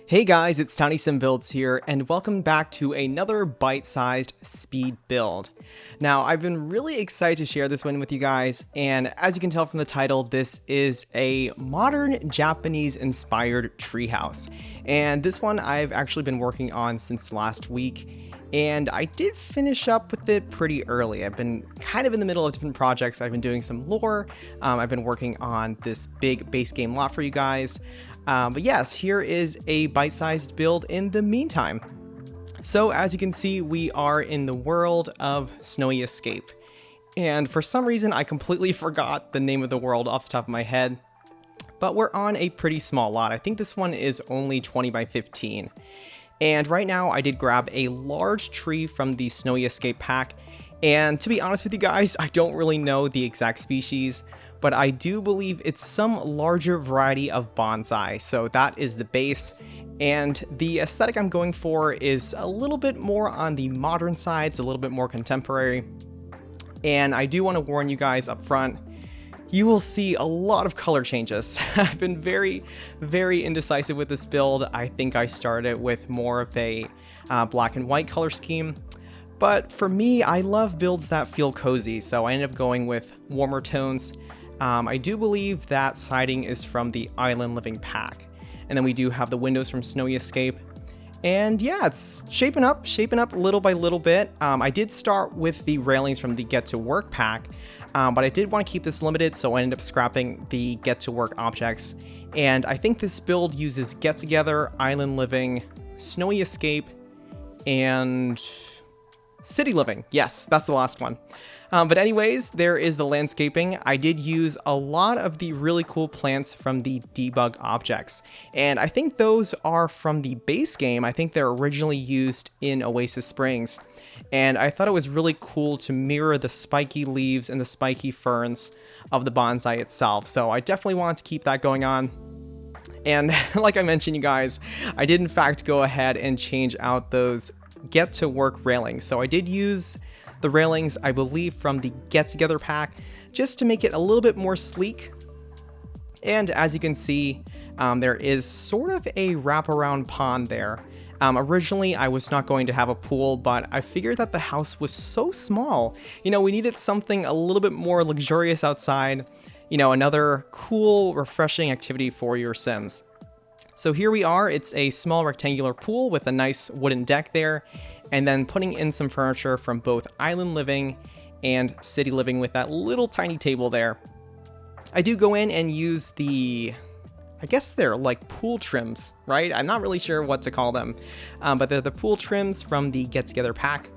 Hey guys, it's towniesimbuilds here, and welcome back to another bite-sized speed build. Now, I've been really excited to share this one with you guys, and as you can tell from the title, this is a modern Japanese-inspired treehouse. And this one I've actually been working on since last week, and I did finish up with it pretty early. I've been kind of in the middle of different projects. I've been doing some lore, I've been working on this big base game lot for you guys. But yes, here is a bite-sized build in the meantime. So as you can see, we are in the world of Snowy Escape. And for some reason, I completely forgot the name of the world off the top of my head. But we're on a pretty small lot. I think this one is only 20 by 15. And right now, I did grab a large tree from the Snowy Escape pack. And to be honest with you guys, I don't really know the exact species, but I do believe it's some larger variety of bonsai. So that is the base. And the aesthetic I'm going for is a little bit more on the modern side. It's a little bit more contemporary. And I do want to warn you guys up front, you will see a lot of color changes. I've been very, very indecisive with this build. I think I started with more of a black and white color scheme. But for me, I love builds that feel cozy, so I ended up going with warmer tones. I do believe that siding is from the Island Living pack. And then we do have the windows from Snowy Escape. And yeah, it's shaping up little by little bit. I did start with the railings from the Get to Work pack, but I did want to keep this limited, so I ended up scrapping the Get to Work objects. And I think this build uses Get Together, Island Living, Snowy Escape, and City Living. Yes, that's the last one. But anyways, there is the landscaping. I did use a lot of the really cool plants from the debug objects. And I think those are from the base game. I think they're originally used in Oasis Springs. And I thought it was really cool to mirror the spiky leaves and the spiky ferns of the bonsai itself. So I definitely wanted to keep that going on. And like I mentioned, you guys, I did in fact go ahead and change out those Get to Work railings. So I did use the railings, I believe, from the Get Together pack, just to make it a little bit more sleek. And as you can see, there is sort of a wraparound pond there. Originally, I was not going to have a pool, but I figured that the house was so small. You know, we needed something a little bit more luxurious outside. You know, another cool, refreshing activity for your Sims. So here we are. It's a small rectangular pool with a nice wooden deck there, and then putting in some furniture from both Island Living and City Living with that little tiny table there. I do go in and use the, I guess they're like pool trims, right? I'm not really sure what to call them, but they're the pool trims from the Get Together pack.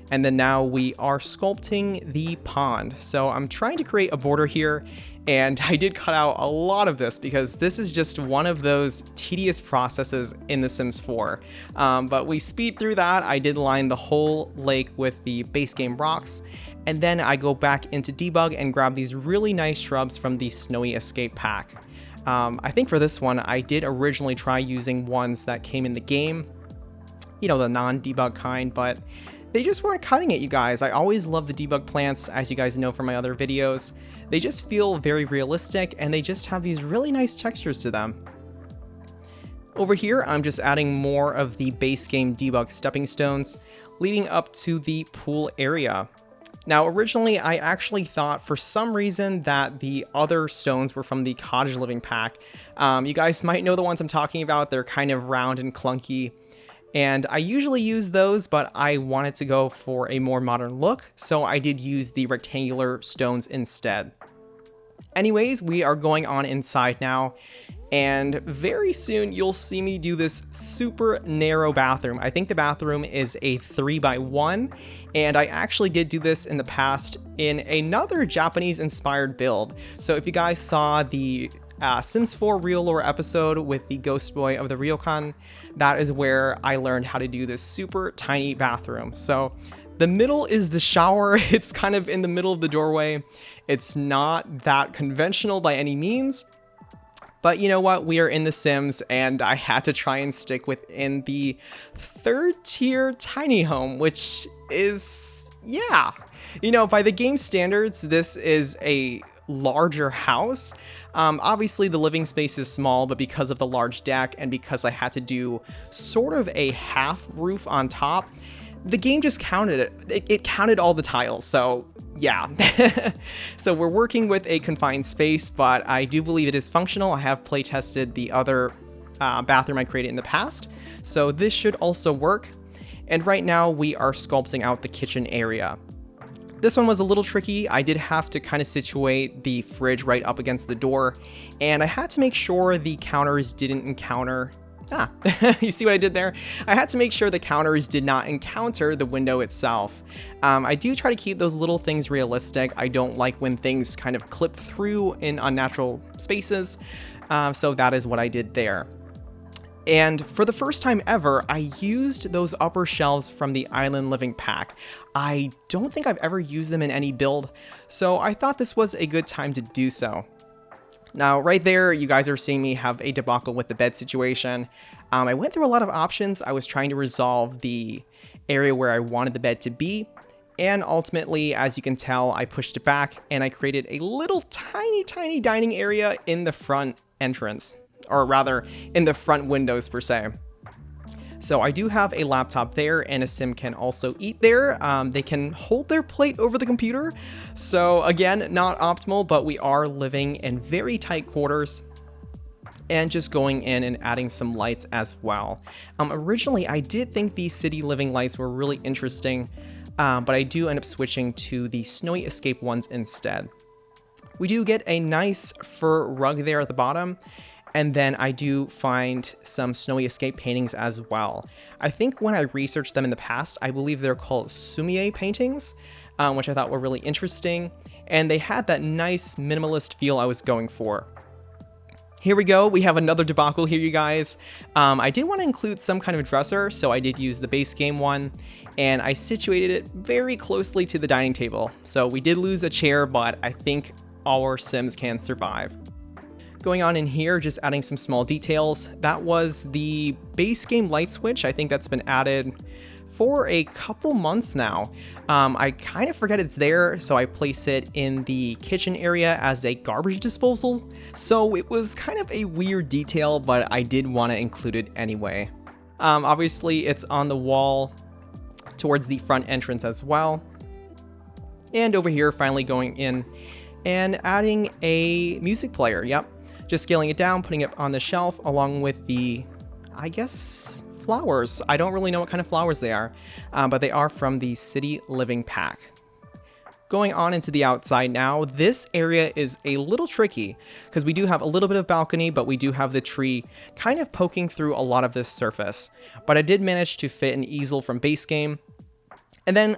And then now we are sculpting the pond. So I'm trying to create a border here, and I did cut out a lot of this because this is just one of those tedious processes in The Sims 4. But we speed through that. I did line the whole lake with the base game rocks, and then I go back into debug and grab these really nice shrubs from the Snowy Escape pack. I think for this one, I did originally try using ones that came in the game, you know, the non-debug kind, but they just weren't cutting it, you guys. I always love the debug plants, as you guys know from my other videos. They just feel very realistic, and they just have these really nice textures to them. Over here, I'm just adding more of the base game debug stepping stones, leading up to the pool area. Now, originally, I actually thought for some reason that the other stones were from the Cottage Living pack. You guys might know the ones I'm talking about. They're kind of round and clunky. And I usually use those, but I wanted to go for a more modern look, so I did use the rectangular stones instead. Anyways, we are going on inside now, and very soon you'll see me do this super narrow bathroom. I think the bathroom is a 3x1, and I actually did do this in the past in another Japanese-inspired build. So if you guys saw the Sims 4 Real Lore episode with the ghost boy of the ryokan, that is where I learned how to do this super tiny bathroom. So the middle is the shower. It's kind of in the middle of the doorway. It's not that conventional by any means, but you know what? We are in The Sims, and I had to try and stick within the third tier tiny home, which is, yeah. You know, by the game standards, this is a larger house. Obviously the living space is small, but because of the large deck and because I had to do sort of a half roof on top, the game just counted it. It counted all the tiles, so yeah. So we're working with a confined space, but I do believe it is functional. I have play tested the other bathroom I created in the past, so this should also work. And right now we are sculpting out the kitchen area. This one was a little tricky. I did have to kind of situate the fridge right up against the door, and I had to make sure the counters didn't encounter... you see what I did there? I had to make sure the counters did not encounter the window itself. I do try to keep those little things realistic. I don't like when things kind of clip through in unnatural spaces, so that is what I did there. And for the first time ever, I used those upper shelves from the Island Living pack. I don't think I've ever used them in any build, so I thought this was a good time to do so. Now, right there, you guys are seeing me have a debacle with the bed situation. I went through a lot of options. I was trying to resolve the area where I wanted the bed to be, and ultimately, as you can tell, I pushed it back and I created a little tiny dining area in the front entrance, or rather, in the front windows per se. So I do have a laptop there, and a sim can also eat there. They can hold their plate over the computer. So again, not optimal, but we are living in very tight quarters. And just going in and adding some lights as well. Originally, I did think these city living lights were really interesting, but I do end up switching to the Snowy Escape ones instead. We do get a nice fur rug there at the bottom. And then I do find some Snowy Escape paintings as well. I think when I researched them in the past, I believe they're called 𝗧𝗛𝗡𝗞𝗦 paintings, which I thought were really interesting. And they had that nice minimalist feel I was going for. Here we go. We have another debacle here, you guys. I did want to include some kind of dresser, so I did use the base game one. And I situated it very closely to the dining table. So we did lose a chair, but I think our Sims can survive. Going on in here, just adding some small details. That was the base game light switch. I think that's been added for a couple months now. I kind of forget it's there, so I place it in the kitchen area as a garbage disposal. So it was kind of a weird detail, but I did want to include it anyway. Obviously, it's on the wall towards the front entrance as well. And over here, finally going in and adding a music player. Yep. Just scaling it down, putting it on the shelf along with the, I guess, flowers. I don't really know what kind of flowers they are, but they are from the City Living pack. Going on into the outside now, this area is a little tricky because we do have a little bit of balcony, but we do have the tree kind of poking through a lot of this surface. But I did manage to fit an easel from base game. And then,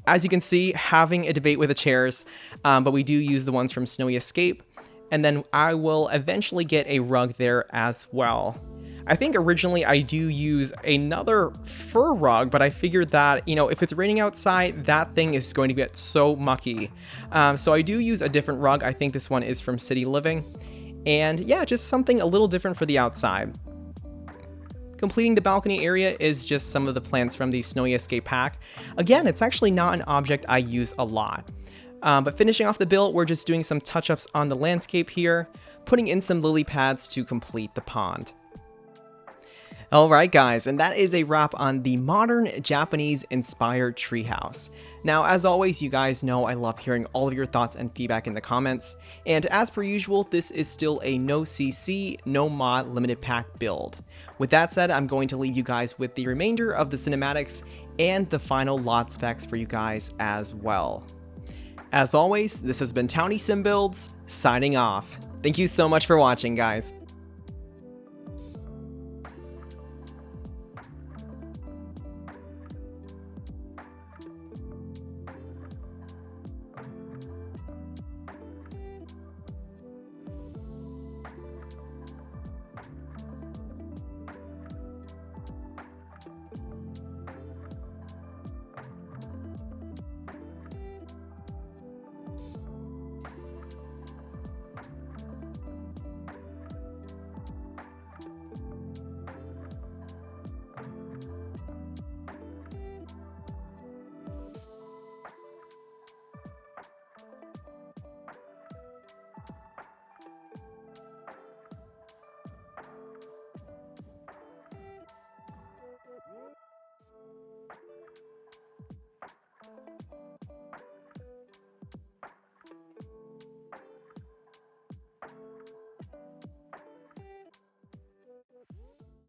as you can see, having a debate with the chairs, but we do use the ones from Snowy Escape. And then I will eventually get a rug there as well. I think originally I do use another fur rug, but I figured that, you know, if it's raining outside, that thing is going to get so mucky. So I do use a different rug. I think this one is from City Living. And yeah, just something a little different for the outside. Completing the balcony area is just some of the plants from the Snowy Escape pack. Again, it's actually not an object I use a lot. But finishing off the build, we're just doing some touch-ups on the landscape here, putting in some lily pads to complete the pond. Alright guys, and that is a wrap on the modern Japanese-inspired treehouse. Now, as always, you guys know I love hearing all of your thoughts and feedback in the comments, and as per usual, this is still a no CC, no mod limited pack build. With that said, I'm going to leave you guys with the remainder of the cinematics and the final lot specs for you guys as well. As always, this has been 𝗬𝗛𝗏𝗡𝗏𝗡 signing off. Thank you so much for watching, guys.